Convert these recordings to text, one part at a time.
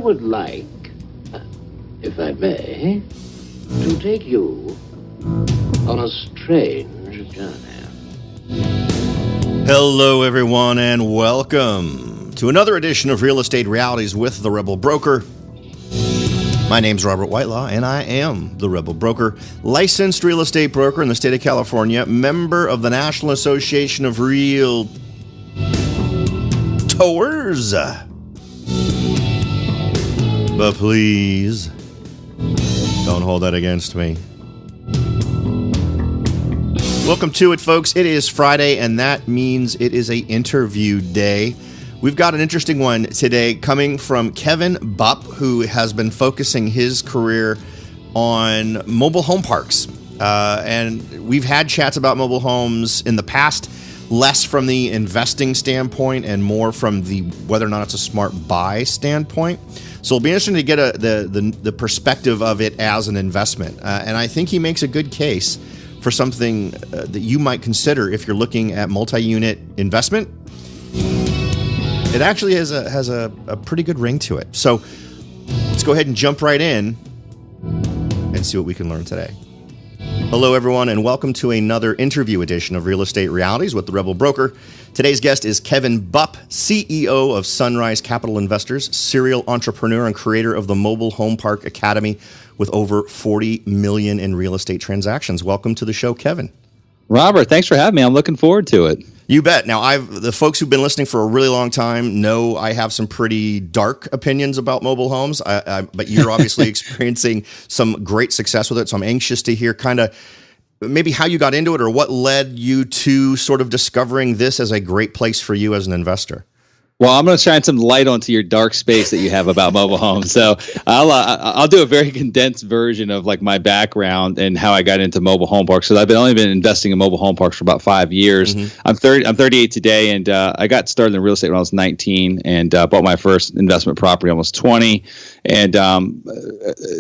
would like, if I may, to take you on a strange journey. Hello, everyone, and welcome to another edition of Real Estate Realities with the Rebel Broker. My name's Robert Whitelaw, and I am the Rebel Broker, licensed real estate broker in the state of California, member of the National Association of Realtors. But please, don't hold that against me. Welcome to it, folks. It is Friday, and that means it is an interview day. We've got an interesting one today coming from Kevin Bupp, who has been focusing his career on mobile home parks. And we've had chats about mobile homes in the past, less from the investing standpoint and more from the whether or not it's a smart buy standpoint. So it'll be interesting to get the perspective of it as an investment. And I think he makes a good case for something that you might consider if you're looking at multi-unit investment. It actually has a pretty good ring to it. So let's go ahead and jump right in and see what we can learn today. Hello, everyone, and welcome to another interview edition of Real Estate Realities with the Rebel Broker. Today's guest is Kevin Bupp, CEO of Sunrise Capital Investors, serial entrepreneur and creator of the Mobile Home Park Academy with over 40 million in real estate transactions. Welcome to the show, Kevin. Robert, thanks for having me. I'm looking forward to it. You bet. Now, the folks who've been listening for a really long time know I have some pretty dark opinions about mobile homes, but you're obviously experiencing some great success with it, so I'm anxious to hear kind of maybe how you got into it or what led you to sort of discovering this as a great place for you as an investor. Well, I'm going to shine some light onto your dark space that you have about mobile homes. So I'll do a very condensed version of like my background and how I got into mobile home parks. So I've only been investing in mobile home parks for about 5 years. Mm-hmm. I'm 38 today, and I got started in real estate when I was 19 and bought my first investment property almost 20, and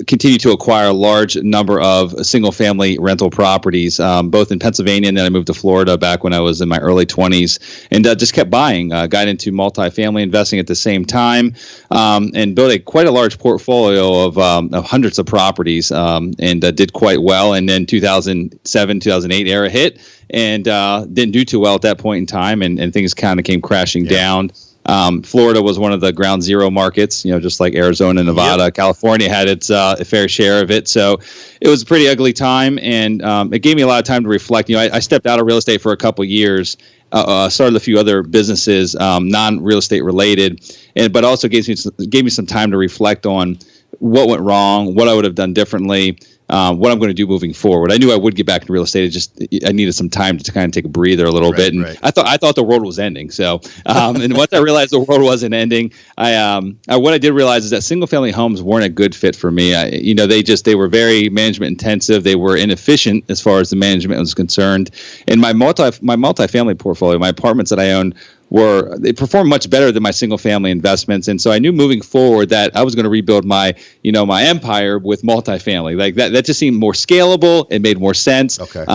continued to acquire a large number of single-family rental properties, both in Pennsylvania, and then I moved to Florida back when I was in my early 20s, and just kept buying. Got into multi-family investing at the same time, and built quite a large portfolio of hundreds of properties, and did quite well. And then 2007, 2008 era hit, and didn't do too well at that point in time, and things kind of came crashing down. Florida was one of the ground zero markets, just like Arizona, Nevada. Yep. California had its fair share of it. So it was a pretty ugly time, and it gave me a lot of time to reflect. I stepped out of real estate for a couple years, started a few other businesses, non-real estate related, but also gave me some time to reflect on what went wrong, what I would have done differently, what I'm going to do moving forward. I knew I would get back into real estate. I needed some time to kind of take a breather a little bit. And right. I thought the world was ending. So, and once I realized the world wasn't ending, what I did realize is that single family homes weren't a good fit for me. They were very management intensive. They were inefficient as far as the management was concerned. And my multifamily portfolio, my apartments that I owned, they performed much better than my single family investments. And so I knew moving forward that I was going to rebuild my empire with multifamily. Like that just seemed more scalable. It made more sense. Okay.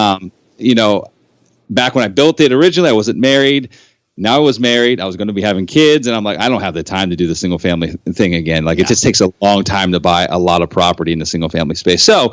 Back when I built it originally, I wasn't married. Now I was married. I was going to be having kids, and I'm like, I don't have the time to do the single family thing again. It just takes a long time to buy a lot of property in the single family space. So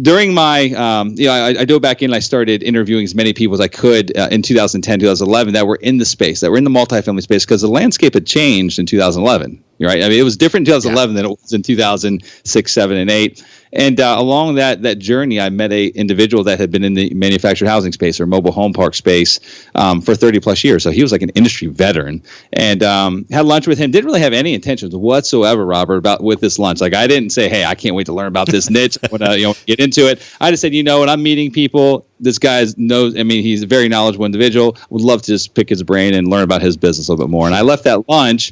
during my, I dove back in and I started interviewing as many people as I could in 2010, 2011 that were in the space, that were in the multifamily space, because the landscape had changed in 2011, right? I mean, it was different in 2011 than it was in 2006, 7, and 8. And along that journey, I met an individual that had been in the manufactured housing space or mobile home park space for 30 plus years. So he was like an industry veteran, and had lunch with him. Didn't really have any intentions whatsoever, Robert, with this lunch. Like I didn't say, hey, I can't wait to learn about this niche. I want to get into it. I just said, when I'm meeting people, this guy knows. I mean, he's a very knowledgeable individual. Would love to just pick his brain and learn about his business a little bit more. And I left that lunch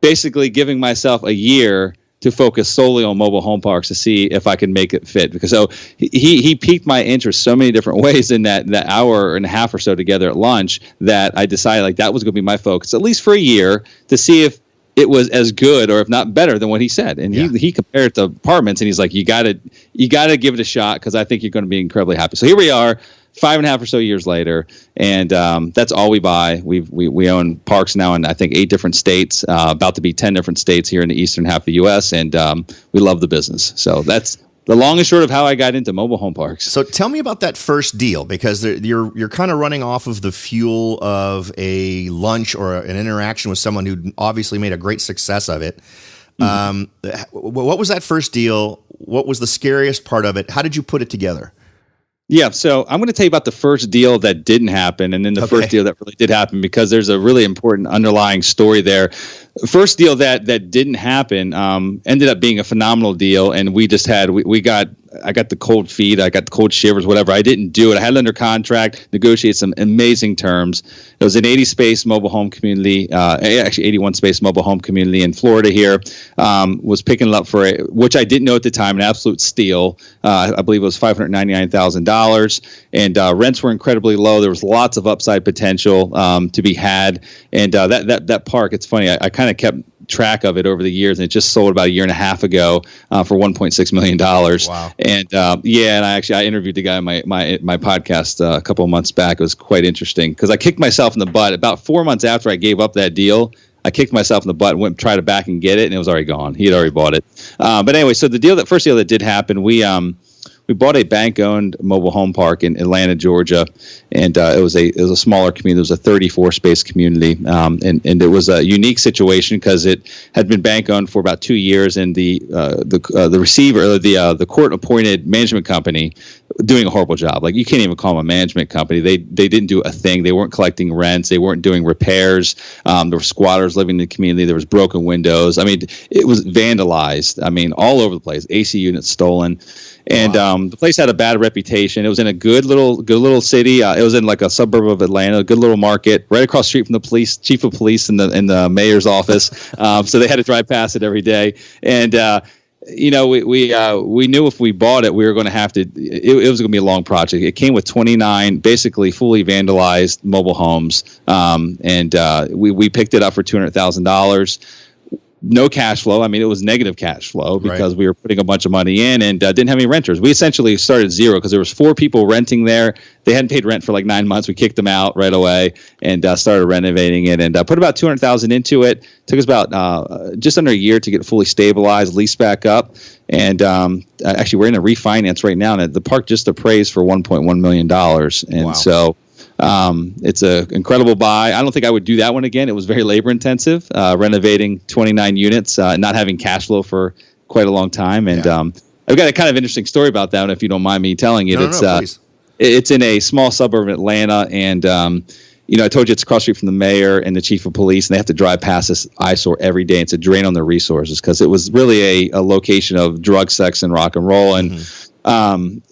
basically giving myself a year to focus solely on mobile home parks to see if I can make it fit. Because so he piqued my interest so many different ways in that hour and a half or so together at lunch that I decided that was going to be my focus, at least for a year, to see if it was as good or if not better than what he said. And he compared it to apartments, and he's like, you gotta give it a shot because I think you're going to be incredibly happy. So here we are. 5.5 or so years later, and that's all we buy. We own parks now in I think 8 different states, about to be 10 different states here in the eastern half of the U.S., and we love the business. So that's the long and short of how I got into mobile home parks. So tell me about that first deal, because you're kind of running off of the fuel of a lunch or an interaction with someone who obviously made a great success of it. What was that first deal? What was the scariest part of it? How did you put it together? Yeah, so I'm going to tell you about the first deal that didn't happen, and then the first deal that really did happen, because there's a really important underlying story there. First deal that didn't happen ended up being a phenomenal deal, and we just had I got the cold feet, I got the cold shivers, whatever. I didn't do it. I had it under contract, negotiated some amazing terms. It was an 80 space mobile home community, actually 81 space mobile home community in Florida here. Was picking it up for which I didn't know at the time, an absolute steal. I believe it was $599,000, and rents were incredibly low. There was lots of upside potential to be had, and that park. It's funny. I kind of kept track of it over the years, and it just sold about a year and a half ago for $1.6 million. Wow. And and I interviewed the guy on my podcast a couple of months back. It was quite interesting because I kicked myself in the butt about 4 months after I gave up that deal. I kicked myself in the butt and went and tried to back and get it, and it was already gone. He had already bought it. But anyway, so the first deal that did happen, we bought a bank-owned mobile home park in Atlanta, Georgia, and it was a smaller community. It was a 34-space community, and it was a unique situation because it had been bank-owned for about 2 years, and the receiver, or the court-appointed management company, doing a horrible job. Like, you can't even call them a management company. They didn't do a thing. They weren't collecting rents. They weren't doing repairs. There were squatters living in the community. There was broken windows. I mean, it was vandalized. I mean, all over the place. AC units stolen. And the place had a bad reputation. It was in a good little city. It was in like a suburb of Atlanta, a good little market, right across the street from the chief of police in the mayor's office. So they had to drive past it every day. And we knew if we bought it, we were going to have to. It was going to be a long project. It came with 29 basically fully vandalized mobile homes, and we picked it up for $200,000. No cash flow. I mean, it was negative cash flow because we were putting a bunch of money in and didn't have any renters. We essentially started zero because there was 4 people renting there. They hadn't paid rent for like 9 months. We kicked them out right away and started renovating it and put about $200,000 into it. Took us about just under a year to get fully stabilized, leased back up. And actually, we're in a refinance right now, and the park just appraised for $1.1 million. And so it's an incredible buy. I don't think I would do that one again. It was very labor intensive, renovating 29 units, not having cash flow for quite a long time. And I've got a kind of interesting story about that one, if you don't mind me telling it. It's in a small suburb of Atlanta, and I told you it's across the street from the mayor and the chief of police, and they have to drive past this eyesore every day. It's a drain on their resources because it was really a location of drug, sex, and rock and roll. And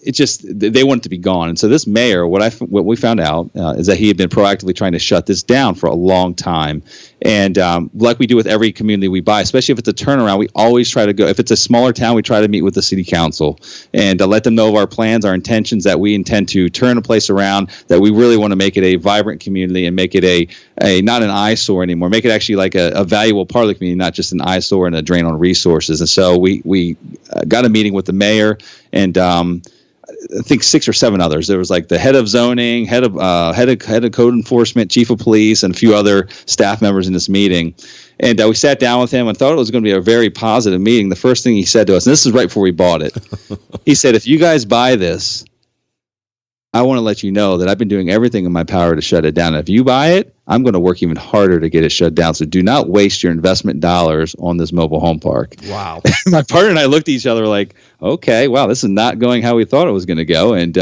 it just, they want it to be gone. And so this mayor, what we found out is that he had been proactively trying to shut this down for a long time. And like we do with every community we buy, especially if it's a turnaround, we always try to go. If it's a smaller town, we try to meet with the city council and let them know of our plans, our intentions, that we intend to turn a place around, that we really want to make it a vibrant community and make it a not an eyesore anymore, make it actually like a valuable part of the community, not just an eyesore and a drain on resources. And so we got a meeting with the mayor and I think 6 or 7 others. There was like the head of zoning, head of code enforcement, chief of police, and a few other staff members in this meeting. And we sat down with him and thought it was going to be a very positive meeting. The first thing he said to us, and this is right before we bought it, he said, "If you guys buy this, I want to let you know that I've been doing everything in my power to shut it down. And if you buy it, I'm going to work even harder to get it shut down. So do not waste your investment dollars on this mobile home park." Wow. My partner and I looked at each other like, okay, wow, this is not going how we thought it was going to go. And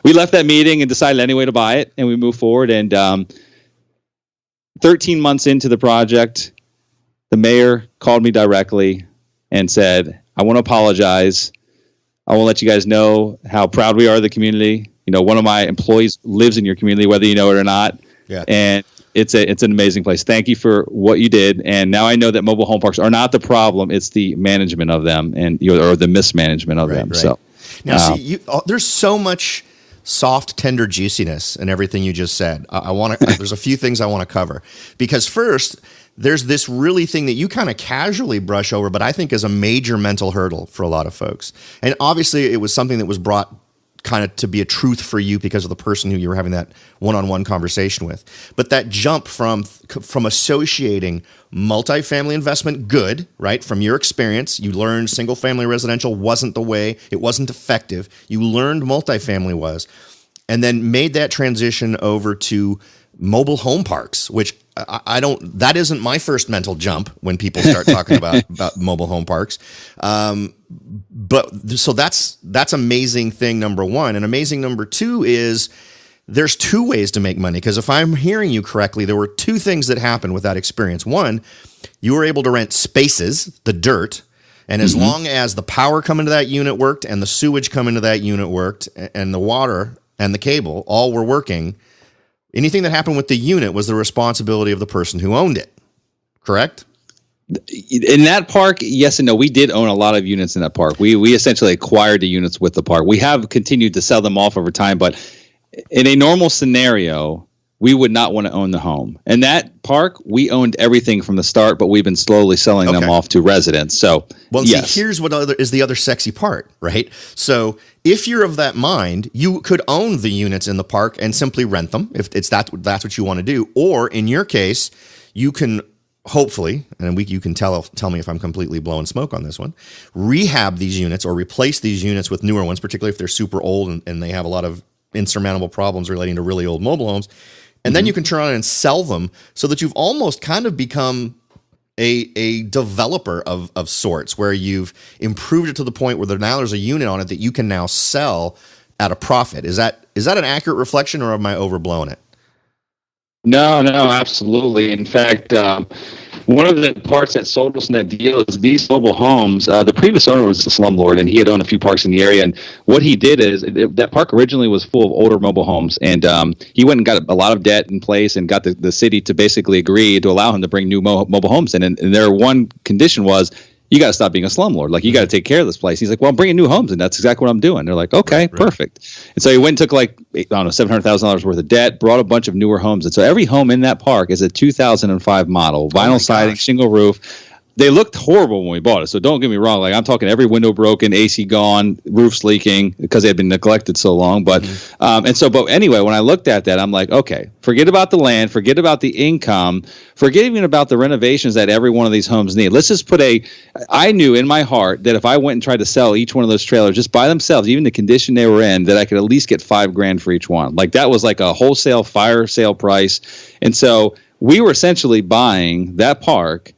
we left that meeting and decided anyway to buy it, and we moved forward. And 13 months into the project, the mayor called me directly and said, "I want to apologize. I want to let you guys know how proud we are of the community. You know, one of my employees lives in your community, whether you know it or not. Yeah. And it's an amazing place. Thank you for what you did. And now I know that mobile home parks are not the problem. It's the management of them or the mismanagement of them." Right. So now, see, there's so much soft, tender juiciness in everything you just said. I want to. There's a few things I want to cover because first, there's this really thing that you kind of casually brush over, but I think is a major mental hurdle for a lot of folks. And obviously, it was something that was brought kind of to be a truth for you because of the person who you were having that one-on-one conversation with. But that jump from associating multifamily investment, good, right? From your experience, you learned single-family residential wasn't the way, it wasn't effective. You learned multifamily was, and then made that transition over to mobile home parks, which I don't, that isn't my first mental jump when people start talking about mobile home parks. But so that's amazing thing number one. And amazing number two is there's two ways to make money. Because if I'm hearing you correctly, there were two things that happened with that experience. One, you were able to rent spaces, the dirt, and as long as the power coming to that unit worked and the sewage coming to that unit worked and the water and the cable all were working, anything that happened with the unit was the responsibility of the person who owned it, correct? In that park, yes and no. We did own a lot of units in that park. We essentially acquired the units with the park. We have continued to sell them off over time, but in a normal scenario, we would not want to own the home. In that park, we owned everything from the start, but we've been slowly selling them off to residents. So, well, yes. See, here's what is the other sexy part, right? So if you're of that mind, you could own the units in the park and simply rent them if that's what you want to do. Or in your case, you can hopefully, and you can tell me if I'm completely blowing smoke on this one, rehab these units or replace these units with newer ones, particularly if they're super old and they have a lot of insurmountable problems relating to really old mobile homes. And then you can turn around and sell them so that you've almost kind of become a developer of sorts, where you've improved it to the point where there's a unit on it that you can now sell at a profit. Is that an accurate reflection, or am I overblowing it? No, absolutely. In fact, one of the parts that sold us in that deal is these mobile homes. The previous owner was a slumlord, and he had owned a few parks in the area. And what he did is that park originally was full of older mobile homes, and he went and got a lot of debt in place and got the city to basically agree to allow him to bring new mobile homes in. And their one condition was, you got to stop being a slumlord. Like, you got to take care of this place. He's like, well, I'm bringing new homes, and that's exactly what I'm doing. They're like, okay, right. Perfect. And so he went and took $700,000 worth of debt, brought a bunch of newer homes. And so every home in that park is a 2005 model, vinyl siding, shingle roof. They looked horrible when we bought it. So don't get me wrong. Like, I'm talking every window broken, AC gone, roofs leaking because they had been neglected so long. But but anyway, when I looked at that, I'm like, okay, forget about the land, forget about the income, forget even about the renovations that every one of these homes need. Let's just I knew in my heart that if I went and tried to sell each one of those trailers just by themselves, even the condition they were in, that I could at least get $5,000 for each one. Like, that was like a wholesale fire sale price. And so we were essentially buying that park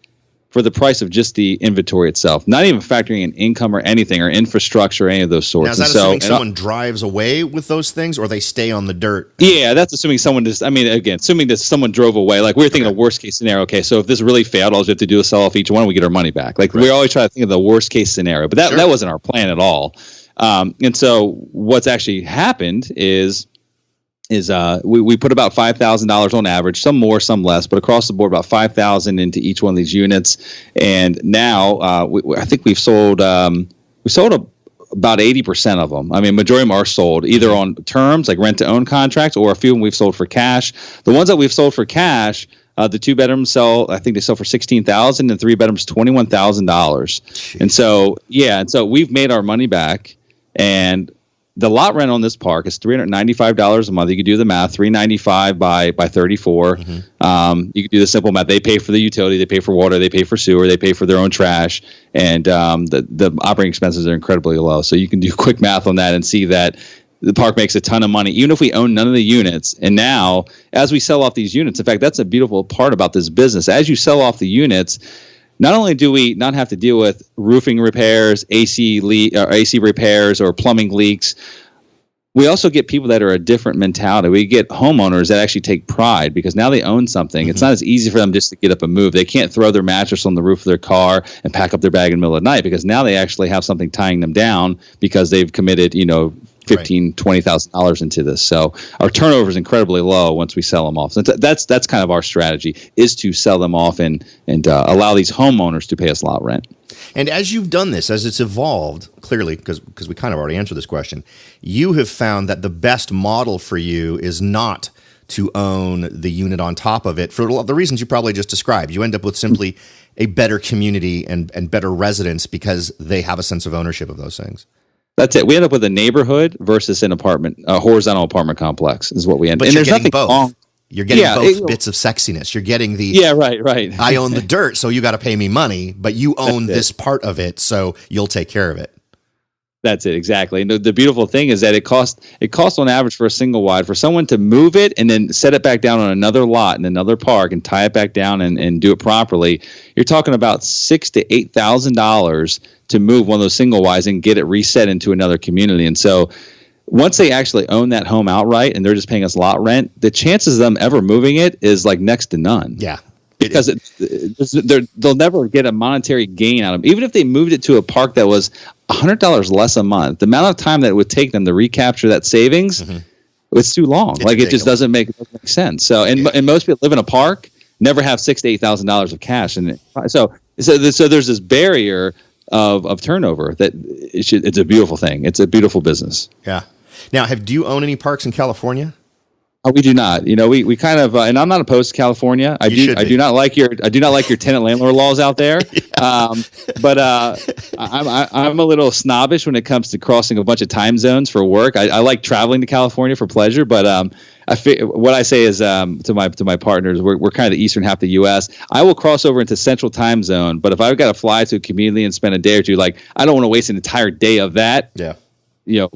for the price of just the inventory itself, not even factoring in income or anything or infrastructure or any of those sorts. Now, is that assuming someone drives away with those things, or they stay on the dirt? Yeah, that's assuming someone assuming that someone drove away. Like, we were thinking the worst case scenario. Okay, so if this really failed, all we have to do is sell off each one and we get our money back. Like, we always try to think of the worst case scenario, but that wasn't our plan at all. And so what's actually happened is we put about $5,000 on average, some more, some less, but across the board about $5,000 into each one of these units. And now I think we've sold about 80% of them. I mean, majority of them are sold either on terms like rent to own contracts, or a few of them we've sold for cash. The ones that we've sold for cash, the 2 bedrooms I think they sell for $16,000, and 3 bedrooms $21,000. And so we've made our money back. And the lot rent on this park is $395 a month. You can do the math, $395 by 34. You can do the simple math. They pay for the utility, they pay for water, they pay for sewer, they pay for their own trash, and the operating expenses are incredibly low. So you can do quick math on that and see that the park makes a ton of money, even if we own none of the units. And now, as we sell off these units, in fact, that's a beautiful part about this business. As you sell off the units, not only do we not have to deal with roofing repairs, AC repairs, or plumbing leaks, we also get people that are a different mentality. We get homeowners that actually take pride because now they own something. It's not as easy for them just to get up and move. They can't throw their mattress on the roof of their car and pack up their bag in the middle of the night, because now they actually have something tying them down because they've committed, $15,000, $20,000 into this. So our turnover is incredibly low once we sell them off. So that's kind of our strategy, is to sell them off and allow these homeowners to pay us lot rent. And as you've done this, as it's evolved, clearly, because we kind of already answered this question, you have found that the best model for you is not to own the unit on top of it for the reasons you probably just described. You end up with simply a better community and better residents because they have a sense of ownership of those things. That's it. We end up with a neighborhood versus an apartment, a horizontal apartment complex is what we end up. But and you're there's getting nothing both. wrong. You're getting both bits of sexiness. You're getting the right. I own the dirt, so you got to pay me money, but you own this part of it, so you'll take care of it. That's it, exactly. And the beautiful thing is that it costs on average for a single wide for someone to move it and then set it back down on another lot in another park and tie it back down and do it properly. You're talking about $6,000 to $8,000 to move one of those single wides and get it reset into another community. And so once they actually own that home outright and they're just paying us lot rent, the chances of them ever moving it is like next to none. Yeah. Because they'll never get a monetary gain out of it. Even if they moved it to a park that was $100 less a month, the amount of time that it would take them to recapture that savings, it's too long. It's ridiculous. It just doesn't make sense. So, and most people live in a park, never have $6,000 to $8,000 of cash, and so there's this barrier of turnover that it's a beautiful thing. It's a beautiful business. Yeah. Now, do you own any parks in California? Oh, we do not. We kind of, and I'm not opposed to California. I do not like your tenant landlord laws out there. But I'm a little snobbish when it comes to crossing a bunch of time zones for work. I like traveling to California for pleasure, but what I say is to my partners, we're kind of the eastern half of the U.S. I will cross over into central time zone, but if I've got to fly to a community and spend a day or two, like I don't want to waste an entire day of that. Yeah.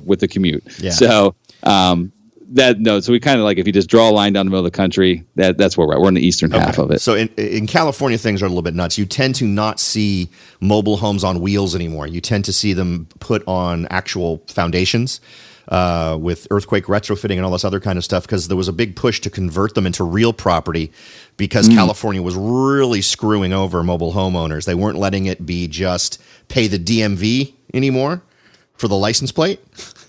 With the commute. Yeah. So. So we kind of like if you just draw a line down the middle of the country, that's where we're at. We're in the eastern half of it. So in California, things are a little bit nuts. You tend to not see mobile homes on wheels anymore. You tend to see them put on actual foundations with earthquake retrofitting and all this other kind of stuff because there was a big push to convert them into real property because California was really screwing over mobile homeowners. They weren't letting it be just pay the DMV anymore for the license plate.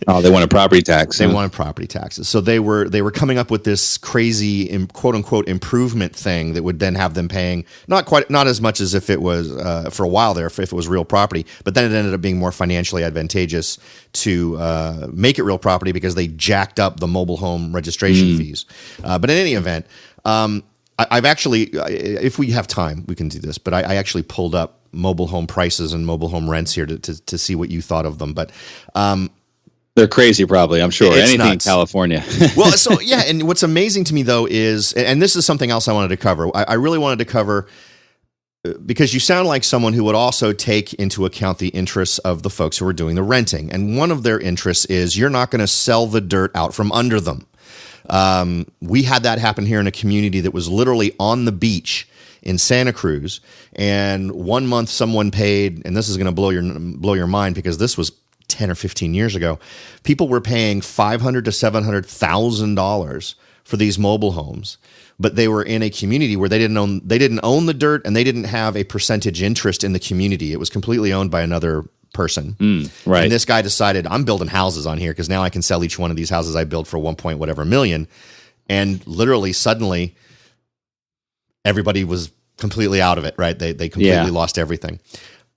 Oh, they wanted property tax. They wanted property taxes. So they were coming up with this crazy quote unquote improvement thing that would then have them paying not as much as if it was for a while there if it was real property, but then it ended up being more financially advantageous to make it real property because they jacked up the mobile home registration fees. But in any event, I've actually, if we have time, we can do this. But I actually pulled up mobile home prices and mobile home rents here to see what you thought of them. But they're crazy, probably. I'm sure anything nuts. In California. Well, so yeah, and what's amazing to me though is, and this is something else I wanted to cover. I really wanted to cover because you sound like someone who would also take into account the interests of the folks who are doing the renting, and one of their interests is you're not going to sell the dirt out from under them. We had that happen here in a community that was literally on the beach in Santa Cruz, and 1 month someone paid, and this is going to blow your mind because this was 10 or 15 years ago. People were paying $500,000 to $700,000 for these mobile homes, but they were in a community where they didn't own the dirt and they didn't have a percentage interest in the community. It was completely owned by another person. Right. And this guy decided, I'm building houses on here because now I can sell each one of these houses I built for 1 point whatever million. And literally suddenly everybody was completely out of it, right? They completely lost everything.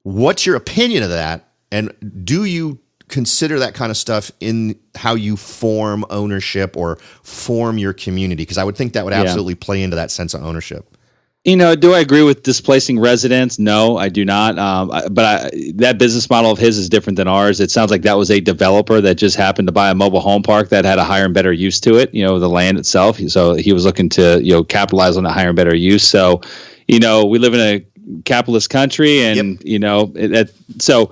What's your opinion of that? And do you consider that kind of stuff in how you form ownership or form your community? Because I would think that would absolutely play into that sense of ownership. Do I agree with displacing residents? No, I do not. But that business model of his is different than ours. It sounds like that was a developer that just happened to buy a mobile home park that had a higher and better use to it, the land itself. So he was looking to, capitalize on the higher and better use. So, we live in a capitalist country and, so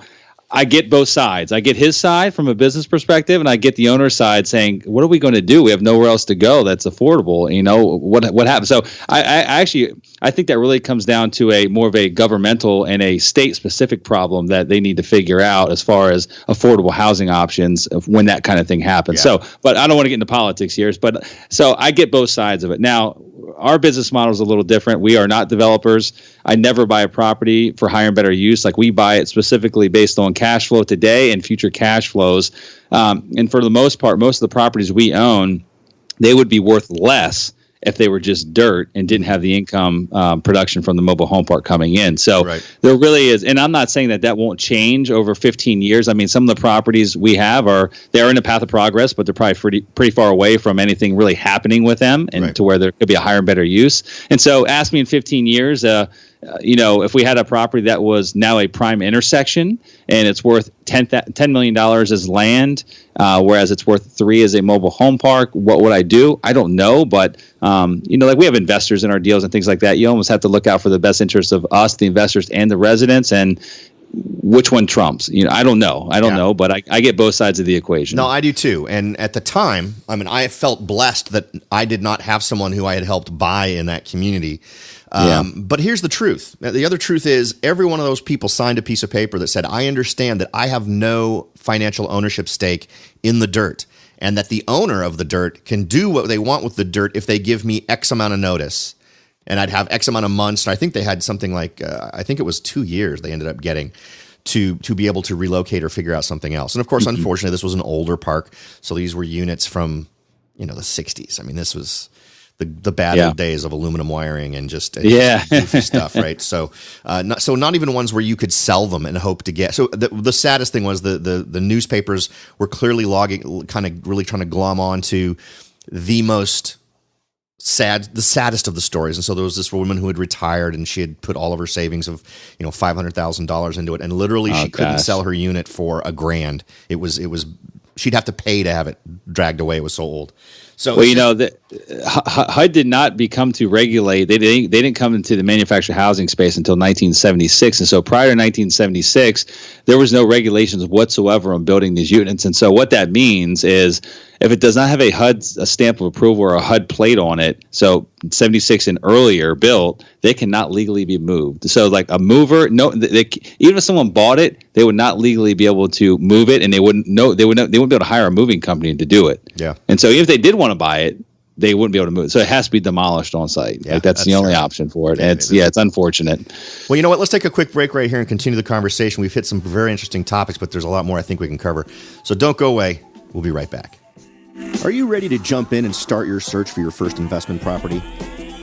I get both sides. I get his side from a business perspective, and I get the owner's side saying, what are we going to do? We have nowhere else to go that's affordable. What happens? So I think that really comes down to more of a governmental and a state specific problem that they need to figure out as far as affordable housing options when that kind of thing happens. Yeah. So, but I don't want to get into politics here, so I get both sides of it. Now, our business model is a little different. We are not developers. I never buy a property for higher and better use. Like we buy it specifically based on cash flow today and future cash flows. And for the most part, most of the properties we own, they would be worth less if they were just dirt and didn't have the income production from the mobile home park coming in. So there really is, and I'm not saying that won't change over 15 years. I mean, some of the properties we have they're in a path of progress, but they're probably pretty far away from anything really happening with them and to where there could be a higher and better use. And so ask me in 15 years, if we had a property that was now a prime intersection and it's worth $10 million as land, whereas it's worth $3 million as a mobile home park, what would I do? I don't know, but like we have investors in our deals and things like that. You almost have to look out for the best interests of us, the investors, and the residents, and which one trumps. I don't know. I don't know, but I get both sides of the equation. No, I do too. And at the time, I felt blessed that I did not have someone who I had helped buy in that community. But here's the truth. The other truth is every one of those people signed a piece of paper that said, I understand that I have no financial ownership stake in the dirt, and that the owner of the dirt can do what they want with the dirt if they give me X amount of notice. And I'd have X amount of months. And I think they had something like, I think it was 2 years they ended up getting to be able to relocate or figure out something else. And of course, unfortunately, this was an older park. So these were units from, the 60s. This was the bad old days of aluminum wiring and just goofy stuff, right? So not even ones where you could sell them and hope to get. So the saddest thing was the newspapers were clearly logging, kind of really trying to glom on to the saddest of the stories. And so there was this woman who had retired and she had put all of her savings of, $500,000 into it. And literally she couldn't sell her unit for $1,000. It was, she'd have to pay to have it dragged away. It was so old. So, HUD did not become to regulate. They didn't come into the manufactured housing space until 1976. And so prior to 1976, there was no regulations whatsoever on building these units. And so what that means is if it does not have a stamp of approval or a HUD plate on it, so 76 and earlier built, they cannot legally be moved. So like a mover, even if someone bought it, they would not legally be able to move it, and they wouldn't be able to hire a moving company to do it. Yeah. And so if they did want to buy it, they wouldn't be able to move it. So it has to be demolished on site. Yeah, that's the only option for it. And it's unfortunate. Well, you know what? Let's take a quick break right here and continue the conversation. We've hit some very interesting topics, but there's a lot more I think we can cover. So don't go away. We'll be right back. Are you ready to jump in and start your search for your first investment property?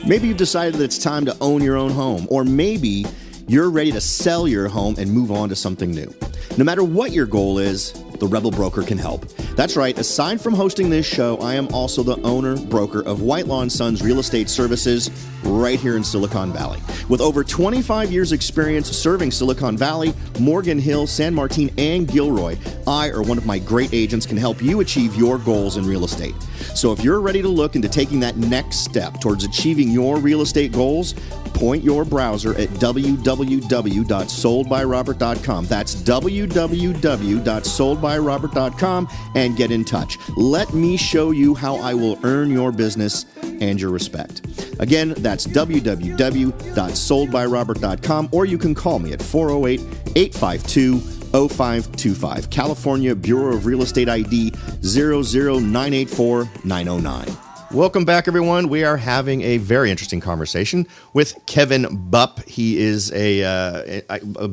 Maybe you've decided that it's time to own your own home, or maybe you're ready to sell your home and move on to something new. No matter what your goal is, the Rebel Broker can help. That's right. Aside from hosting this show, I am also the owner broker of Whitelaw & Sons Real Estate Services right here in Silicon Valley. With over 25 years experience serving Silicon Valley, Morgan Hill, San Martin, and Gilroy, I or one of my great agents can help you achieve your goals in real estate. So if you're ready to look into taking that next step towards achieving your real estate goals, point your browser at www.soldbyrobert.com. That's www.soldbyrobert.com and get in touch. Let me show you how I will earn your business and your respect. Again, that's www.soldbyrobert.com, or you can call me at 408-852-0525. California Bureau of Real Estate ID 00984-909. Welcome back, everyone. We are having a very interesting conversation with Kevin Bupp. He is a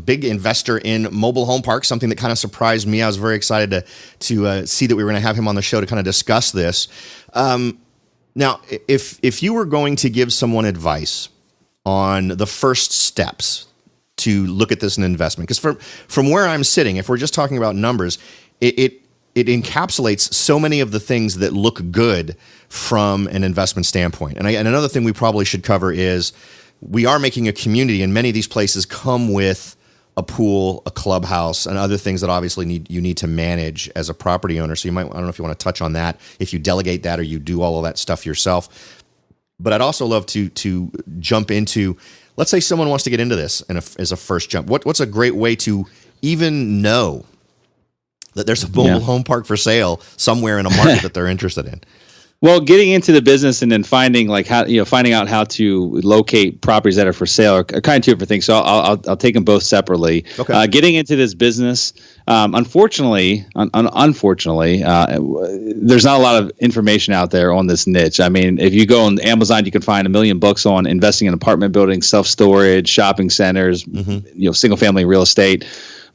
big investor in mobile home parks, something that kind of surprised me. I was very excited to see that we were going to have him on the show to kind of discuss this. Now, if you were going to give someone advice on the first steps to look at this as an investment, because from where I'm sitting, if we're just talking about numbers, it encapsulates so many of the things that look good from an investment standpoint. And another thing we probably should cover is we are making a community, and many of these places come with a pool, a clubhouse, and other things that obviously you need to manage as a property owner. So I don't know if you want to touch on that, if you delegate that or you do all of that stuff yourself. But I'd also love to jump into, let's say someone wants to get into this as a first jump. What's a great way to even know that there's a mobile home park for sale somewhere in a market that they're interested in? Well, getting into the business and then finding out how to locate properties that are for sale are kind of two different things. So I'll take them both separately. Okay. Getting into this business, unfortunately, there's not a lot of information out there on this niche. I mean, if you go on Amazon, you can find 1 million books on investing in apartment buildings, self-storage, shopping centers, single-family real estate.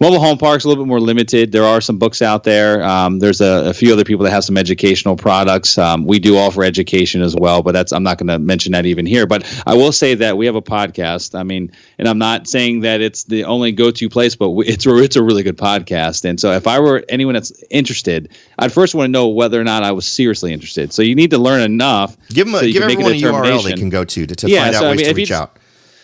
Mobile home parks a little bit more limited. There are some books out there. There's a few other people that have some educational products. We do offer education as well, but I'm not going to mention that even here. But I will say that we have a podcast. I mean, and I'm not saying that it's the only go-to place, but it's a really good podcast. And so if I were anyone that's interested, I'd first want to know whether or not I was seriously interested. So you need to learn enough. Give everyone a URL they can go to find out ways to reach out.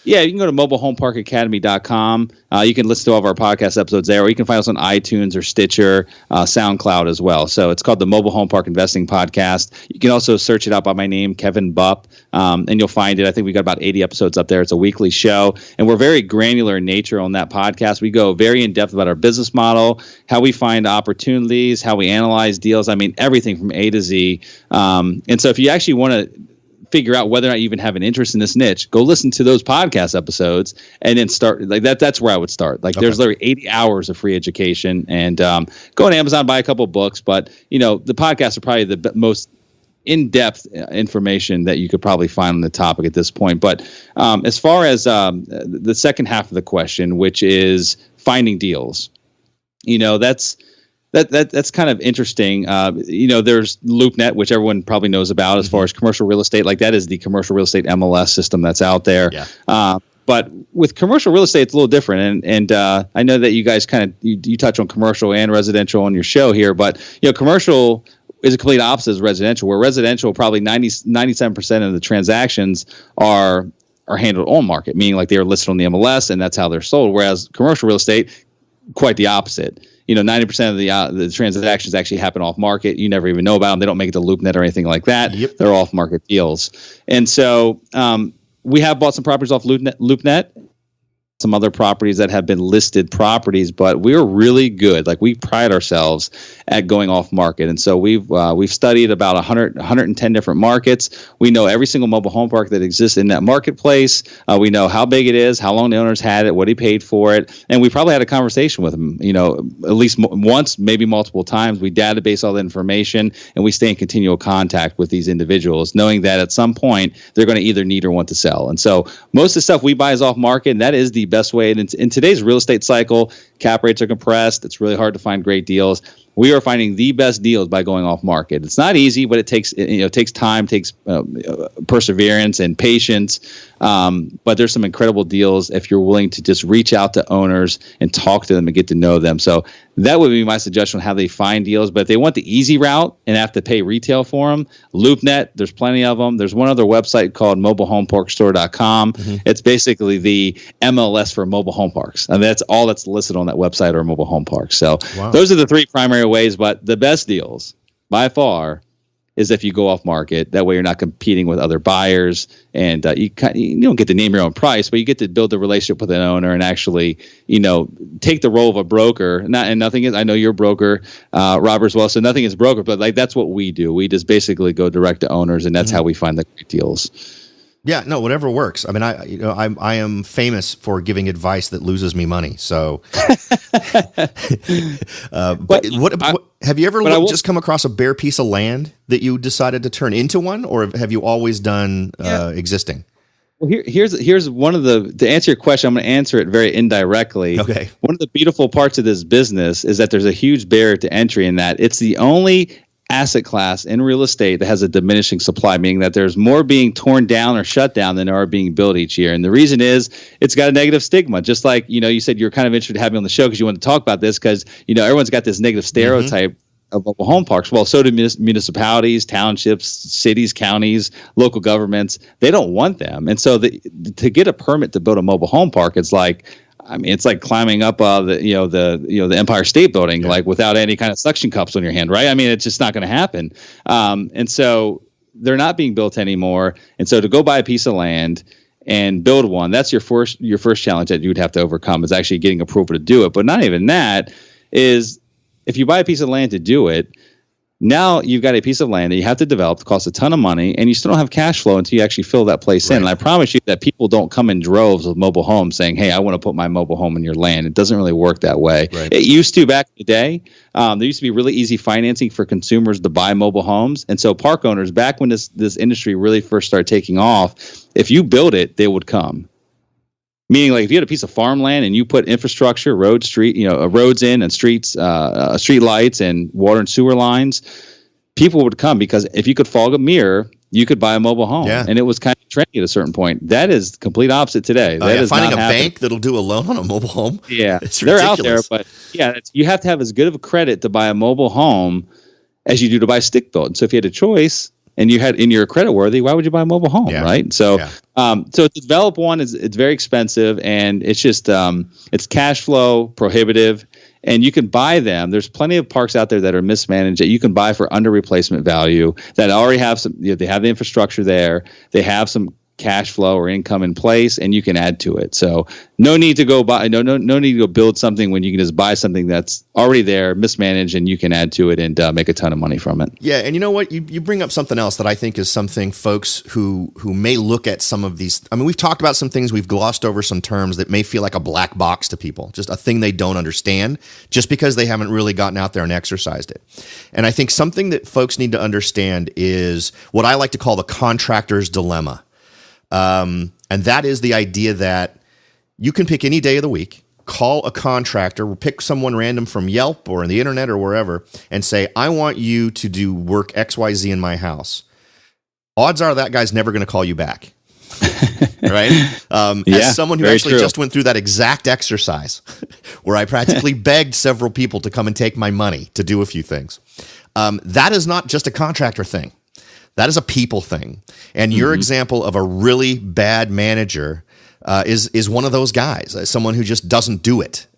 Yeah, you can go to mobilehomeparkacademy.com. You can listen to all of our podcast episodes there, or you can find us on iTunes or Stitcher, SoundCloud as well. So it's called the Mobile Home Park Investing Podcast. You can also search it out by my name, Kevin Bupp, and you'll find it. I think we got about 80 episodes up there. It's a weekly show, and we're very granular in nature on that podcast. We go very in depth about our business model, how we find opportunities, how we analyze deals. I mean, everything from A to Z. And so if you actually want to figure out whether or not you even have an interest in this niche, go listen to those podcast episodes and then start like that. That's where I would start. Like there's literally 80 hours of free education, and go on Amazon, buy a couple books, but the podcasts are probably the most in-depth information that you could probably find on the topic at this point. But as far as the second half of the question, which is finding deals, that's kind of interesting. There's LoopNet, which everyone probably knows about as far as commercial real estate. Like that is the commercial real estate MLS system that's out there. Yeah. But with commercial real estate, it's a little different. And I know that you guys kind of you touch on commercial and residential on your show here, but commercial is a complete opposite of residential, where residential probably 97% of the transactions are handled on market, meaning like they are listed on the MLS and that's how they're sold. Whereas commercial real estate, quite the opposite. 90% of the transactions actually happen off market. You never even know about them. They don't make it to LoopNet or anything like that. Yep. They're off market deals. And so we have bought some properties off LoopNet, some other properties that have been listed properties, but we're really good. Like we pride ourselves at going off market. And so we've studied about 110 different markets. We know every single mobile home park that exists in that marketplace. We know how big it is, how long the owners had it, what he paid for it. And we probably had a conversation with him, at least once, maybe multiple times. We database all the information and we stay in continual contact with these individuals, knowing that at some point they're going to either need or want to sell. And so most of the stuff we buy is off market, and that is the best way. And in today's real estate cycle, cap rates are compressed. It's really hard to find great deals. We are finding the best deals by going off market. It's not easy, but it takes time, takes perseverance and patience. But there's some incredible deals if you're willing to just reach out to owners and talk to them and get to know them. So that would be my suggestion on how they find deals. But if they want the easy route and have to pay retail for them, LoopNet, there's plenty of them. There's one other website called mobilehomeparkstore.com. Mm-hmm. It's basically the MLS for mobile home parks. And that's all that's listed on that website, or mobile home parks. So Those are the three primary ways. But the best deals by far is if you go off market. That way you're not competing with other buyers, and you don't get to name your own price, but you get to build a relationship with an owner and actually, take the role of a broker. And nothing is, I know you're a broker, Robert, as well, so nothing is broker, but like that's what we do. We just basically go direct to owners, and that's how we find the great deals. Yeah, no, whatever works. I mean, I am famous for giving advice that loses me money. So, but have you ever just come across a bare piece of land that you decided to turn into one, or have you always done existing? Well, here's one of to answer your question. I'm going to answer it very indirectly. Okay. One of the beautiful parts of this business is that there's a huge barrier to entry in that it's the only asset class in real estate that has a diminishing supply, meaning that there's more being torn down or shut down than there are being built each year. And the reason is it's got a negative stigma. Just like, you said you're kind of interested in having me on the show because you want to talk about this because, everyone's got this negative stereotype of mobile home parks. Well, so do municipalities, townships, cities, counties, local governments. They don't want them. And so to get a permit to build a mobile home park, it's like climbing up the Empire State Building, like without any kind of suction cups on your hand, right? I mean, it's just not going to happen. And so they're not being built anymore. And so to go buy a piece of land and build one, that's your first challenge that you would have to overcome, is actually getting approval to do it. But not even that is, if you buy a piece of land to do it, now you've got a piece of land that you have to develop. It costs a ton of money, and you still don't have cash flow until you actually fill that place in. And I promise you that people don't come in droves with mobile homes saying, hey, I want to put my mobile home in your land. It doesn't really work that way. Right. It used to back in the day. There used to be really easy financing for consumers to buy mobile homes. And so park owners, back when this industry really first started taking off, if you build it, they would come. Meaning, like, if you had a piece of farmland and you put infrastructure, roads in and streets, street lights and water and sewer lines, people would come, because if you could fog a mirror, you could buy a mobile home. Yeah. And it was kind of trendy at a certain point. That is the complete opposite today. That is finding a bank that'll do a loan on a mobile home. Yeah, they're out there, but you have to have as good of a credit to buy a mobile home as you do to buy a stick built. And so if you had a choice and you had, and you're credit worthy, why would you buy a mobile home, right? So So to develop one it's very expensive, and it's just it's cash flow prohibitive. And you can buy them. There's plenty of parks out there that are mismanaged that you can buy for under replacement value that already have some. They have the infrastructure there. They have some cash flow or income in place, and you can add to it. So no need to go buy, no need to go build something when you can just buy something that's already there, mismanaged, and you can add to it and make a ton of money from it. Yeah, and you know what? You bring up something else that I think is something folks who may look at some of these. I mean, we've talked about some things, we've glossed over some terms that may feel like a black box to people, just a thing they don't understand, just because they haven't really gotten out there and exercised it. And I think something that folks need to understand is what I like to call the contractor's dilemma. And that is the idea that you can pick any day of the week, call a contractor, pick someone random from Yelp or on the internet or wherever, and say, I want you to do work XYZ in my house. Odds are that guy's never going to call you back. Right? As someone who actually just went through that exact exercise where I practically begged several people to come and take my money to do a few things. That is not just a contractor thing. That is a people thing. And your example of a really bad manager is one of those guys, someone who just doesn't do it,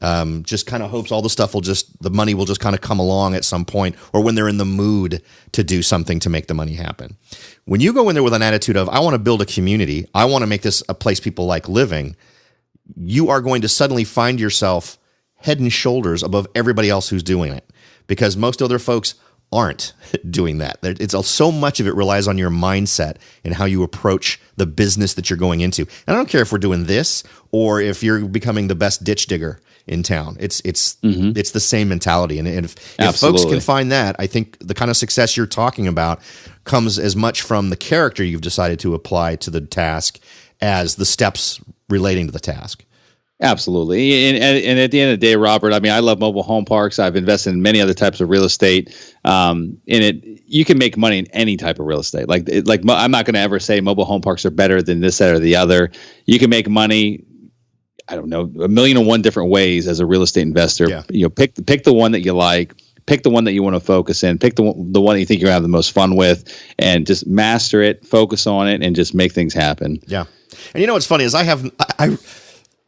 just kind of hopes all the money will just kind of come along at some point, or when they're in the mood to do something to make the money happen. When you go in there with an attitude of, I want to build a community, I want to make this a place people like living, you are going to suddenly find yourself head and shoulders above everybody else who's doing it, because most other folks aren't doing that. It's so much of it relies on your mindset and how you approach the business that you're going into. And I don't care if we're doing this or if you're becoming the best ditch digger in town. It's the same mentality. And if folks can find that, I think the kind of success you're talking about comes as much from the character you've decided to apply to the task as the steps relating to the task. Absolutely. And at the end of the day, Robert, I mean, I love mobile home parks. I've invested in many other types of real estate. You can make money in any type of real estate. Like I'm not going to ever say mobile home parks are better than this, that, or the other. You can make money, I don't know, 1,000,001 different ways as a real estate investor. Yeah. You know, pick the one that you like. Pick the one that you want to focus in. Pick the one that you think you're going to have the most fun with, and just master it, focus on it, and just make things happen. Yeah. And you know what's funny is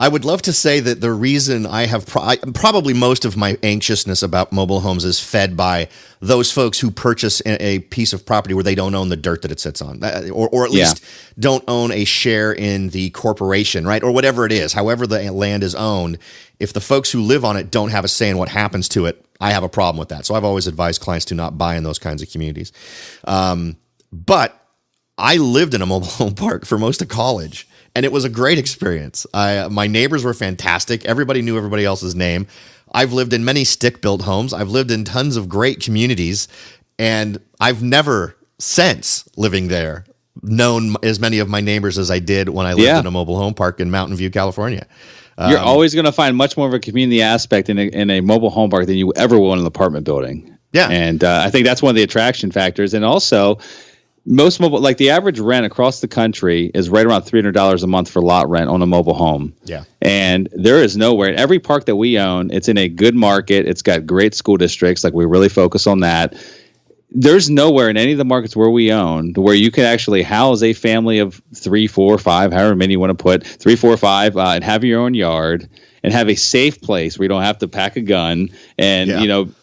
I would love to say that the reason I have probably most of my anxiousness about mobile homes is fed by those folks who purchase a piece of property where they don't own the dirt that it sits on, or at least don't own a share in the corporation, right? Or whatever it is, however the land is owned. If the folks who live on it don't have a say in what happens to it, I have a problem with that. So I've always advised clients to not buy in those kinds of communities. But I lived in a mobile home park for most of college. And it was a great experience. My neighbors were fantastic. Everybody knew everybody else's name. I've lived in many stick-built homes. I've lived in tons of great communities. And I've never, since living there, known as many of my neighbors as I did when I lived in a mobile home park in Mountain View, California. You're always going to find much more of a community aspect in a mobile home park than you ever will in an apartment building. Yeah. And I think that's one of the attraction factors. And also, most mobile, like the average rent across the country is right around $300 a month for lot rent on a mobile home. Yeah. And there is nowhere, in every park that we own, it's in a good market. It's got great school districts. Like, we really focus on that. There's nowhere in any of the markets where we own where you can actually house a family of 3, 4, 5, however many you want to put, 3, 4, 5, and have your own yard and have a safe place where you don't have to pack a gun and,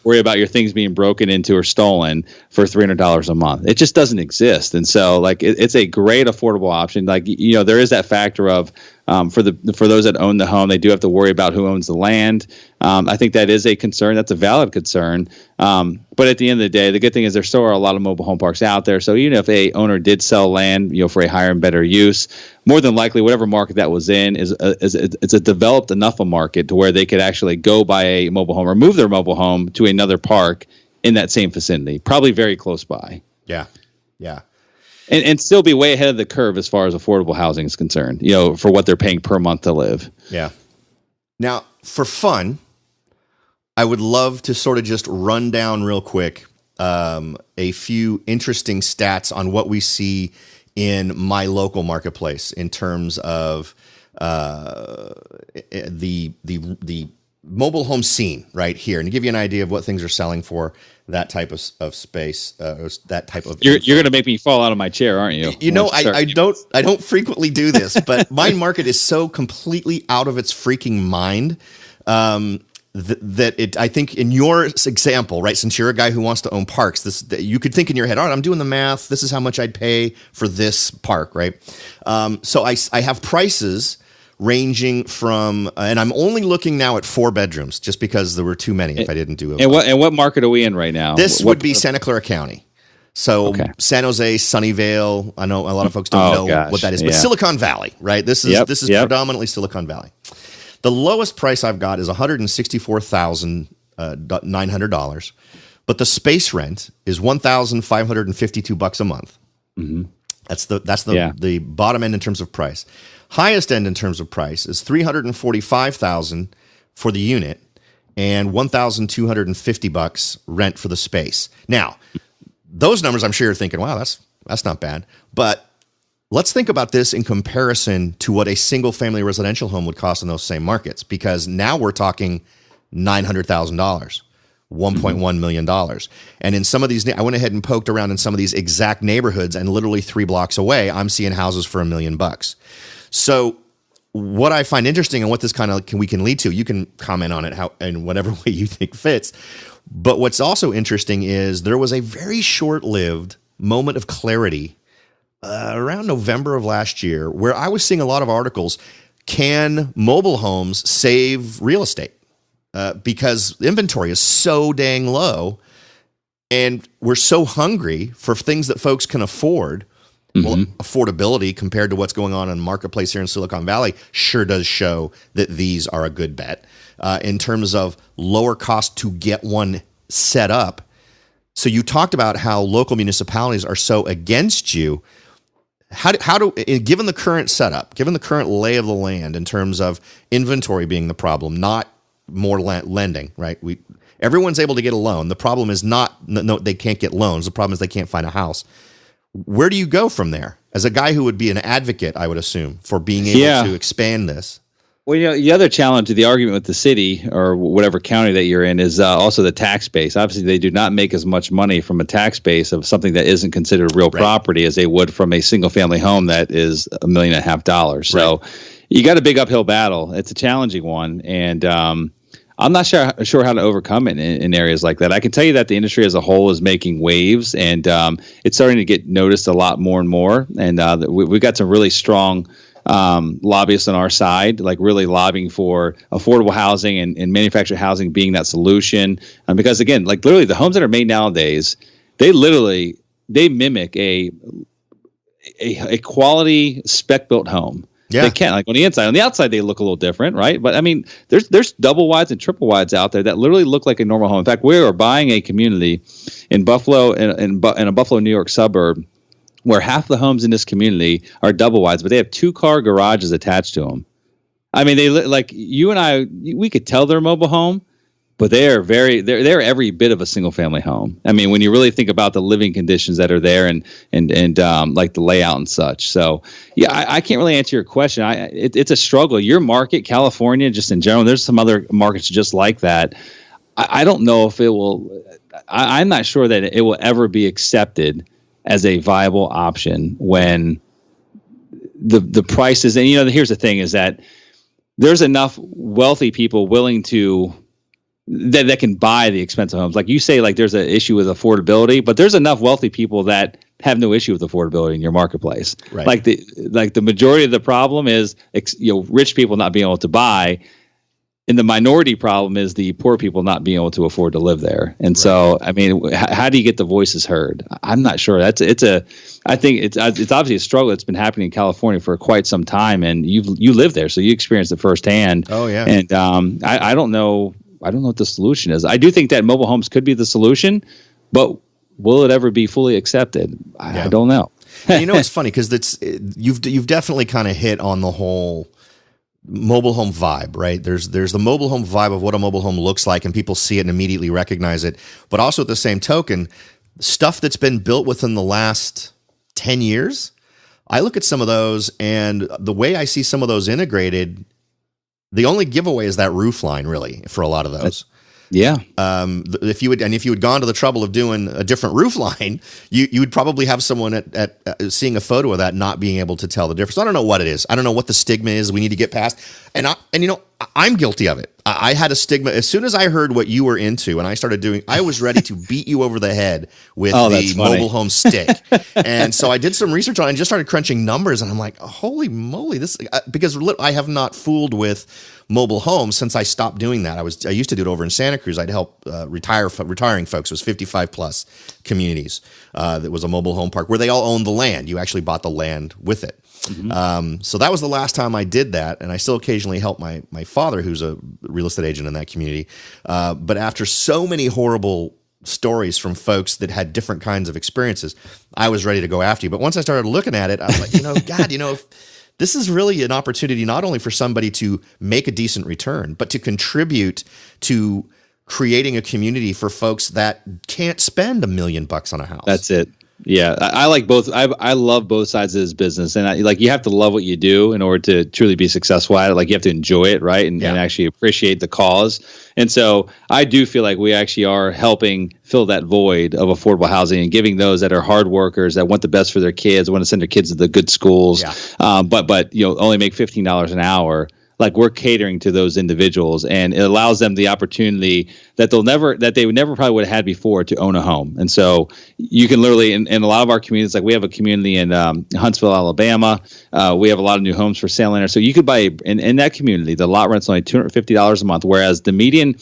worry about your things being broken into or stolen for $300 a month. It just doesn't exist. And so, like, it's a great affordable option. Like, there is that factor of, for those that own the home, they do have to worry about who owns the land. I think that is a concern. That's a valid concern. But at the end of the day, the good thing is there still are a lot of mobile home parks out there. So even if a owner did sell land, for a higher and better use, more than likely, whatever market that was in it's a developed enough a market to where they could actually go buy a mobile home or move their mobile home to another park in that same vicinity, probably very close by. Yeah. Yeah. And still be way ahead of the curve as far as affordable housing is concerned, for what they're paying per month to live. Yeah. Now, for fun, I would love to sort of just run down real quick a few interesting stats on what we see in my local marketplace in terms of the mobile home scene right here, and to give you an idea of what things are selling for that type of space, that type of. You're going to make me fall out of my chair, aren't you? You know, I don't frequently do this, but my market is so completely out of its freaking mind. I think in your example, right, since you're a guy who wants to own parks, you could think in your head, all right, I'm doing the math. This is how much I'd pay for this park, right? So I have prices ranging from, and I'm only looking now at 4 bedrooms, just because there were too many if I didn't do it. And what market are we in right now? This would be Santa Clara County. So San Jose, Sunnyvale. I know a lot of folks don't know what that is, but Silicon Valley, right? This is predominantly Silicon Valley. The lowest price I've got is $164,900, but the space rent is $1,552 a month. Mm-hmm. That's the bottom end in terms of price. Highest end in terms of price is $345,000 for the unit and $1,250 rent for the space. Now, those numbers, I'm sure you're thinking, wow, that's not bad, but let's think about this in comparison to what a single-family residential home would cost in those same markets, because now we're talking $900,000, $1.1 million. And in some of these, I went ahead and poked around in some of these exact neighborhoods, and literally 3 blocks away, I'm seeing houses for $1 million. So what I find interesting and what this we can lead to, you can comment on it in whatever way you think fits. But what's also interesting is there was a very short-lived moment of clarity around November of last year, where I was seeing a lot of articles, can mobile homes save real estate? Because inventory is so dang low, and we're so hungry for things that folks can afford. Mm-hmm. Well, affordability compared to what's going on in the marketplace here in Silicon Valley sure does show that these are a good bet in terms of lower cost to get one set up. So you talked about how local municipalities are so against you. How do given the current setup, given the current lay of the land in terms of inventory being the problem, not more lending, right? Everyone's able to get a loan. The problem is they can't get loans. The problem is they can't find a house. Where do you go from there? As a guy who would be an advocate, I would assume, for being able to expand this. Well, the other challenge to the argument with the city or whatever county that you're in is also the tax base. Obviously, they do not make as much money from a tax base of something that isn't considered real property as they would from a single-family home that is $1.5 million. So you got a big uphill battle. It's a challenging one, and I'm not sure how to overcome it in areas like that. I can tell you that the industry as a whole is making waves, and it's starting to get noticed a lot more and more. And we've got some really strong lobbyists on our side, like really lobbying for affordable housing and manufactured housing being that solution. Because again, like literally the homes that are made nowadays, they mimic a quality spec built home. Yeah. They can, like on the inside. On the outside, they look a little different, right? But I mean, there's double wides and triple wides out there that literally look like a normal home. In fact, we are buying a community in Buffalo, in a Buffalo, New York suburb, where half the homes in this community are double wides, but they have 2-car garages attached to them. I mean, they like you and I. We could tell they're a mobile home, but they're they're every bit of a single family home. I mean, when you really think about the living conditions that are there and like the layout and such. So yeah, I can't really answer your question. It's a struggle. Your market, California, just in general, there's some other markets just like that. I don't know if it will. I'm not sure that it will ever be accepted as a viable option when the prices. And here's the thing: is that there's enough wealthy people willing to. That can buy the expensive homes. Like you say, like there's an issue with affordability, but there's enough wealthy people that have no issue with affordability in your marketplace. Right. Like the majority of the problem is rich people not being able to buy, and the minority problem is the poor people not being able to afford to live there. And so, I mean, how do you get the voices heard? I'm not sure. I think it's obviously a struggle that's been happening in California for quite some time, and you live there, so you experienced it firsthand. Oh yeah. And I don't know. I don't know what the solution is. I do think that mobile homes could be the solution, but will it ever be fully accepted? I don't know. It's funny because you've definitely kind of hit on the whole mobile home vibe, right? There's the mobile home vibe of what a mobile home looks like, and people see it and immediately recognize it. But also at the same token, stuff that's been built within the last 10 years, I look at some of those, and the way I see some of those integrated, The only giveaway is that roof line, really, for a lot of those. Yeah. If you had gone to the trouble of doing a different roof line, you would probably have someone at seeing a photo of that not being able to tell the difference. I don't know what it is. I don't know what the stigma is we need to get past. And I'm guilty of it. I had a stigma as soon as I heard what you were into, and I started doing. I was ready to beat you over the head with the mobile home stick. And so I did some research on it and just started crunching numbers. And I'm like, holy moly, this because I have not fooled with mobile homes since I stopped doing that. I used to do it over in Santa Cruz. I'd help retiring folks. It was 55 plus communities. That was a mobile home park where they all owned the land. You actually bought the land with it. Mm-hmm. So that was the last time I did that, and I still occasionally help my father, who's a real estate agent in that community. But after so many horrible stories from folks that had different kinds of experiences, I was ready to go after you. But once I started looking at it, I was like, God, if this is really an opportunity not only for somebody to make a decent return, but to contribute to creating a community for folks that can't spend $1 million on a house. That's it. Yeah, I like both. I love both sides of this business, and you have to love what you do in order to truly be successful at it. Like you have to enjoy it, right, and actually appreciate the cause. And so I do feel like we actually are helping fill that void of affordable housing and giving those that are hard workers that want the best for their kids, want to send their kids to the good schools, but only make $15 an hour. Like we're catering to those individuals, and it allows them the opportunity that they would never probably would have had before to own a home. And so you can literally, in a lot of our communities, like we have a community in Huntsville, Alabama. We have a lot of new homes for sale in there. So you could buy in that community, the lot rent's only $250 a month, whereas the median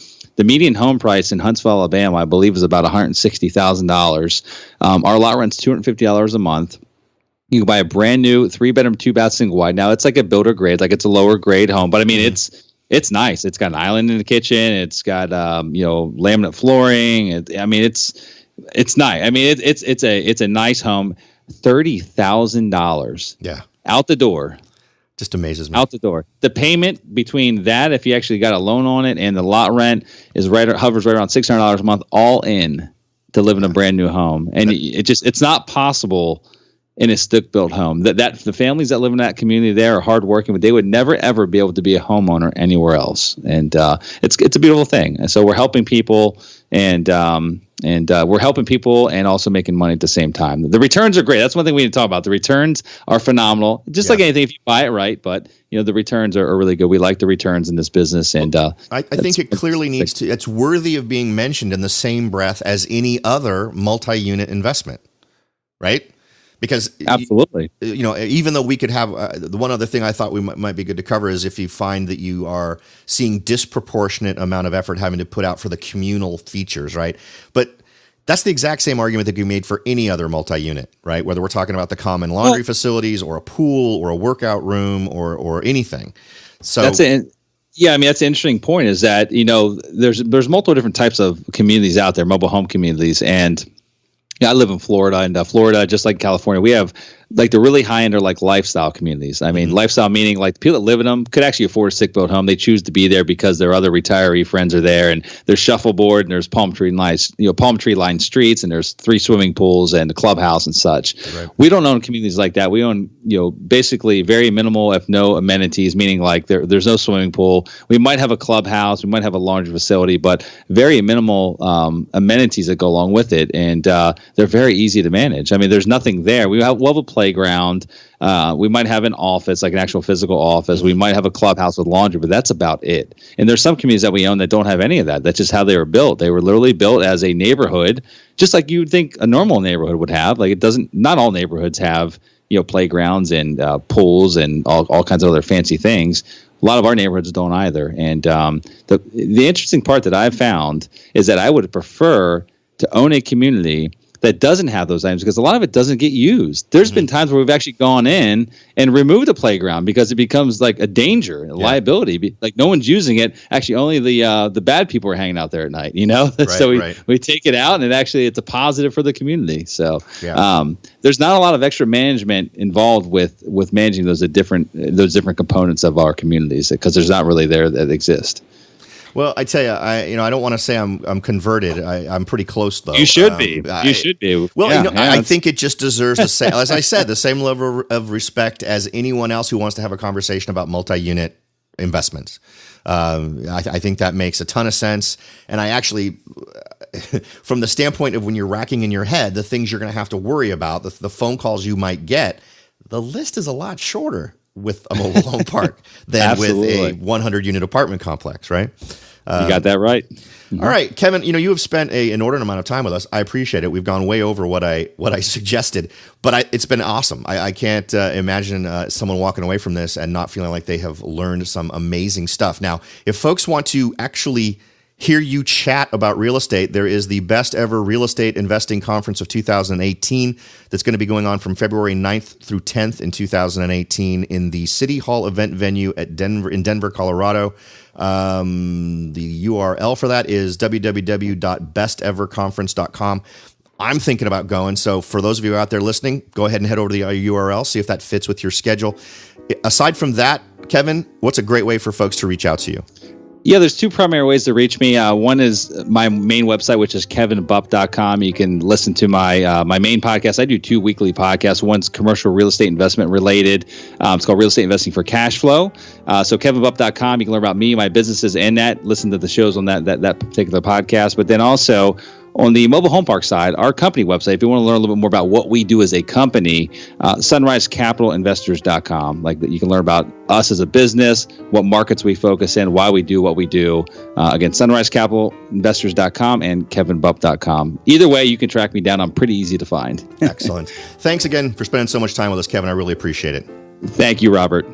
home price in Huntsville, Alabama, I believe is about $160,000. Our lot rent's $250 a month. You can buy a brand new 3-bedroom, 2-bath single wide. Now it's like a builder grade, like it's a lower grade home, but I mean it's nice. It's got an island in the kitchen. It's got laminate flooring. It's nice. I mean it's a nice home. $30,000. Yeah, out the door. Just amazes me. Out the door. The payment between that, if you actually got a loan on it, and the lot rent hovers right around $600 a month, all in to live in a brand new home, and it's not possible in a stick-built home. That the families that live in that community there are hardworking, but they would never ever be able to be a homeowner anywhere else. And it's a beautiful thing. And so we're helping people, and we're helping people and also making money at the same time. The returns are great. That's one thing we need to talk about. The returns are phenomenal. Just like anything, if you buy it right, but the returns are really good. We like the returns in this business, and I think it clearly needs to. It's worthy of being mentioned in the same breath as any other multi-unit investment, right? Because absolutely, even though we could have the one other thing I thought we might be good to cover is if you find that you are seeing disproportionate amount of effort having to put out for the communal features, right? But that's the exact same argument that you made for any other multi-unit, right? Whether we're talking about the common laundry facilities or a pool or a workout room or anything. So that's it. Yeah, I mean that's an interesting point. Is that there's multiple different types of communities out there, mobile home communities, and I live in Florida, and Florida, just like California, we have like the really high end are like lifestyle communities. I mean, lifestyle meaning like the people that live in them could actually afford a stick-built home. They choose to be there because their other retiree friends are there, and there's shuffleboard, and there's palm tree lined streets, and there's 3 swimming pools and a clubhouse and such. Right. We don't own communities like that. We own basically very minimal, if no amenities, meaning like there's no swimming pool. We might have a clubhouse, we might have a laundry facility, but very minimal amenities that go along with it, and they're very easy to manage. I mean, there's nothing there. We have a playground. We might have an office, like an actual physical office. We might have a clubhouse with laundry, but that's about it. And there's some communities that we own that don't have any of that. That's just how they were built. They were literally built as a neighborhood, just like you would think a normal neighborhood would have. Like not all neighborhoods have, playgrounds and pools and all kinds of other fancy things. A lot of our neighborhoods don't either. And the interesting part that I've found is that I would prefer to own a community that doesn't have those items, because a lot of it doesn't get used. There's been times where we've actually gone in and removed a playground because it becomes like a danger, a liability. Like no one's using it. Actually, only the bad people are hanging out there at night. Right, so we take it out, and it's a positive for the community. So there's not a lot of extra management involved with managing those different components of our communities, because there's not really there that exist. Well, I tell you, I don't want to say I'm converted. I'm pretty close though. You should be. You should be. Well, I think it just deserves the same, as I said, the same level of respect as anyone else who wants to have a conversation about multi-unit investments. I think that makes a ton of sense. And I actually, from the standpoint of when you're racking in your head, the things you're going to have to worry about, the phone calls you might get, the list is a lot shorter with a mobile home park than with a 100-unit apartment complex, right? You got that right. Mm-hmm. All right, Kevin, you have spent an inordinate amount of time with us. I appreciate it. We've gone way over what I suggested, but it's been awesome. I can't imagine someone walking away from this and not feeling like they have learned some amazing stuff. Now, if folks want to actually hear you chat about real estate, there is the best ever real estate investing conference of 2018 that's going to be going on from February 9th through 10th in 2018 in the City Hall event venue in Denver, Colorado. The URL for that is www.besteverconference.com. I'm thinking about going. So for those of you out there listening, go ahead and head over to the URL, see if that fits with your schedule. Aside from that, Kevin, what's a great way for folks to reach out to you? Yeah, there's two primary ways to reach me. One is my main website, which is kevinbupp.com. You can listen to my main podcast. I do 2 weekly podcasts. One's commercial real estate investment related. It's called Real Estate Investing for Cash Flow. So kevinbupp.com, you can learn about me, my businesses, and listen to the shows on that particular podcast. But then also on the mobile home park side, our company website, if you want to learn a little bit more about what we do as a company, sunrisecapitalinvestors.com. Like you can learn about us as a business, what markets we focus in, why we do what we do. Again, sunrisecapitalinvestors.com and kevinbupp.com. Either way, you can track me down. I'm pretty easy to find. Excellent. Thanks again for spending so much time with us, Kevin. I really appreciate it. Thank you, Robert.